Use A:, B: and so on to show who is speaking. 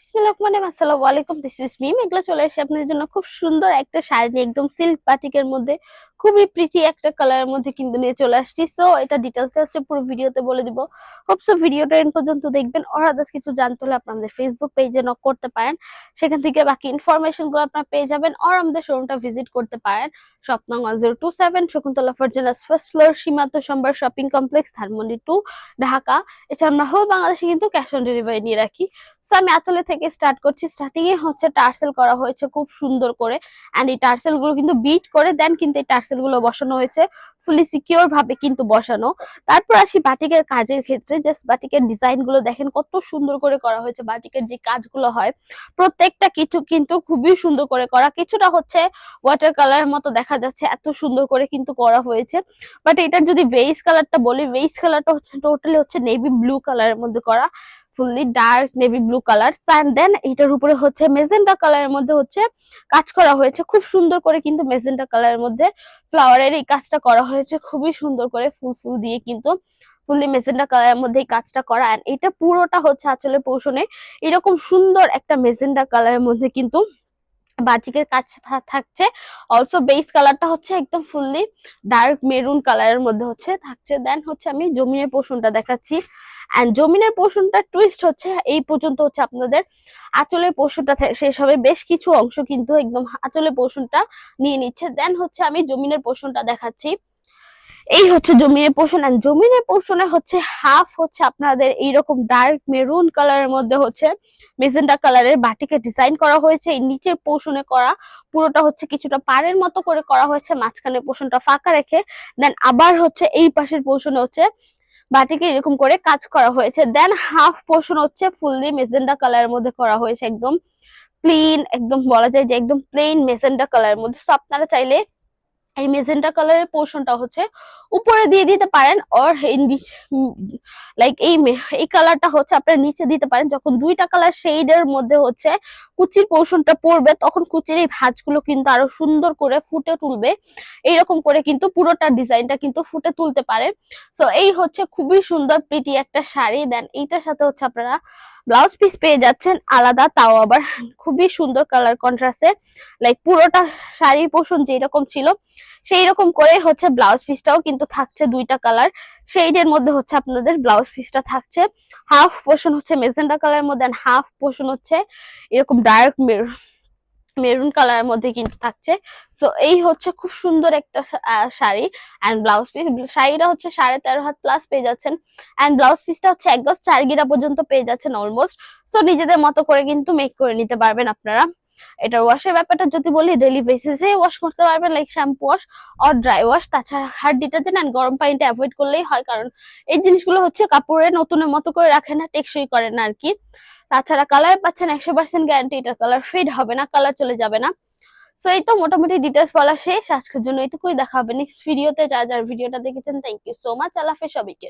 A: আসসালামু আলাইকুম, this is মিম। এগুলো চলে এসে আপনাদের জন্য খুব সুন্দর একটা শাড়ি নিয়ে, একদম সিল্ক বাটিকের মধ্যে খুবই প্রিটি একটা কালারের মধ্যে কিন্তু নিয়ে চলে আসছি। সো এটা ডিটেলসটা হচ্ছে পুরো ভিডিওতে বলে দিব। হোপসো ভিডিওটা এন্ড পর্যন্ত দেখবেন। আর আদার্স কিছু জানতে হলে আপনার আমাদের ফেসবুক পেজে নক করতে পারেন, সেখান থেকে বাকি ইনফরমেশন গুলো আপনার পেয়ে যাবেন। আর আমাদের শোরুমটা ভিজিট করতে পারেন, শপ নং 1027 শকুন্তলা ফারজানাস ফার্স্ট ফ্লোর, সীমান্ত সম্ভার শপিং কমপ্লেক্স, ধানমন্ডি 2, ঢাকা। এছাড়া আমরা হোল বাংলাদেশে কিন্তু ক্যাশ অন ডেলিভারি নিয়ে রাখি। সো আমি আঁচলে থেকে স্টার্ট করছি। স্টার্টিং এ হচ্ছে টার্সেল করা হয়েছে খুব সুন্দর করে, এন্ড এই টার্সেল গুলো কিন্তু বিট করে দেন কিন্তু এই টার্সেল গুলো বসানো হয়েছে ফুলি সিকিউর ভাবে কিন্তু বসানো। তারপর আসি বাটিকের কাজের ক্ষেত্রে। জাস্ট বাটিকের ডিজাইন গুলো দেখেন কত সুন্দর করে করা হয়েছে। বাটিকের যে কাজগুলো হয় প্রত্যেকটা কিছু কিন্তু খুবই সুন্দর করে করা। কিছুটা হচ্ছে ওয়াটার কালার মতো দেখা যাচ্ছে, এত সুন্দর করে কিন্তু করা হয়েছে। বাট এটার যদি বেস কালারটা বলি, বেস কালারটা হচ্ছে টোটালি হচ্ছে নেভি ব্লু কালারের মধ্যে করা, fully dark navy blue colour. Then এটার উপরে হচ্ছে মেজেন্টা কালারের মধ্যে হচ্ছে কাজ করা হয়েছে খুব সুন্দর করে, কিন্তু মেজেন্টা কালারের মধ্যে ফ্লাওয়ারের এই কাজটা করা হয়েছে খুবই সুন্দর করে, ফুল ফুল দিয়ে কিন্তু ফুললি মেজেন্টা কালারের মধ্যে এই কাজটা করা। এন্ড এটা পুরোটা হচ্ছে আঁচলে পোষণে এরকম সুন্দর একটা মেজেন্টা কালারের মধ্যে কিন্তু বাটিকের কাজ থাকছে। অলসো বেস কালারটা হচ্ছে একদম ফুললি ডার্ক মেরুন কালারের মধ্যে হচ্ছে থাকছে। দেন হচ্ছে আমি জমিনের পোর্শনটা দেখাচ্ছি। এন্ড জমিনের পোর্শনটা টুইস্ট হচ্ছে এই পর্যন্ত হচ্ছে আপনাদের আঁচলের পোর্শনটা শেষ হবে, বেশ কিছু অংশ কিন্তু একদম আঁচলের পোর্শনটা নিয়ে নিচ্ছে। দেন হচ্ছে আমি জমিনের পোর্শনটা দেখাচ্ছি। এই হচ্ছে জমিনের পোর্শন। এন্ড জমিনের পোর্শনে হচ্ছে হাফ হচ্ছে আপনাদের এইরকম ডার্ক মেরুন কালারের মধ্যে হচ্ছে মেজেন্টা কালারের বাটিকে ডিজাইন করা হয়েছে। এই নিচের পোর্শনে করা পুরোটা হচ্ছে কিছুটা পাড়ের মতো করে করা হয়েছে, মাঝখানের পোর্শনটা ফাঁকা রেখে। দেন আবার হচ্ছে এই পাশের পোর্শনে হচ্ছে বাটিকে এরকম করে কাজ করা হয়েছে। দেন হাফ পোর্শন হচ্ছে ফুললি মেজেন্টা কালারের মধ্যে করা হয়েছে, একদম প্লেন, একদম বলা যায় যে একদম প্লেন মেজেন্টা কালারের মধ্যে। সো আপনারা চাইলে এই মেজেন্টা কালারের পোর্শনটা হচ্ছে উপরে দিয়ে দিতে পারেন, অর লাইক এই কালারটা হচ্ছে আপনারা নিচে দিতে পারেন। যখন দুইটা কালার শেডের মধ্যে হচ্ছে কুচির পোর্শনটা পড়বে, তখন কুচির এই ভাঁজগুলো কিন্তু আরো সুন্দর করে ফুটে তুলবে। এইরকম করে কিন্তু পুরোটা ডিজাইনটা কিন্তু ফুটে তুলতে পারে। তো এই হচ্ছে খুবই সুন্দর প্রিটি একটা শাড়ি। দেন এইটার সাথে হচ্ছে আপনারা ব্লাউজ পিস পেয়ে যাচ্ছেন আলাদা, তাও আবার খুবই সুন্দর কালার কন্ট্রাস্টে। লাইক পুরোটা শাড়ি পোর্শন যেরকম ছিল সেই রকম করে হচ্ছে ব্লাউজ পিসটাও কিন্তু থাকছে দুইটা কালার শেডের মধ্যে হচ্ছে আপনাদের ব্লাউজ পিসটা থাকছে। হাফ পোর্শন হচ্ছে মেজেন্টা কালারের মধ্যে, হাফ পোর্শন হচ্ছে এরকম ডার্ক মেরুন কালারের মধ্যে কিন্তু থাকছে। সো এই হচ্ছে খুব সুন্দর একটা শাড়ি। এন্ড ব্লাউজ পিস, শাড়িটা হচ্ছে 13.5 হাত প্লাস পেয়ে যাচ্ছেন। এন্ড ব্লাউজ পিসটা হচ্ছে 1 গজ 4 গিরা পর্যন্ত পেয়ে যাচ্ছেন অলমোস্ট। সো নিজেদের মতো করে কিন্তু মেক করে নিতে পারবেন আপনারা। এটার ওয়াশের ব্যাপারটা যদি বলি, ডেইলি বেসিসে ওয়াশ করতে পারবেন, like shampoo wash or dry wash. তাছাড়া হার্ড ডিটারজেন্ট এন্ড গরম পানিটা অ্যাভয়েড করলেই হয়, কারণ এই জিনিসগুলো হচ্ছে কাপড়ে নতুনের মতো করে রাখে না, টেকসই করে না আর কি। তাছাড়া কালার পাচ্ছেন 100% গ্যারান্টি, এটার কালার ফেড হবে না, কালার চলে যাবে না। সো এই তো মোটামুটি ডিটেলস বলা শেষ। আজকের জন্য এটুকুই, দেখা হবে নেক্সট ভিডিওতে। যারা যারা ভিডিওটা দেখেছেন থ্যাংক ইউ সো মাচ। আল্লাহ হাফেজ সবাইকে।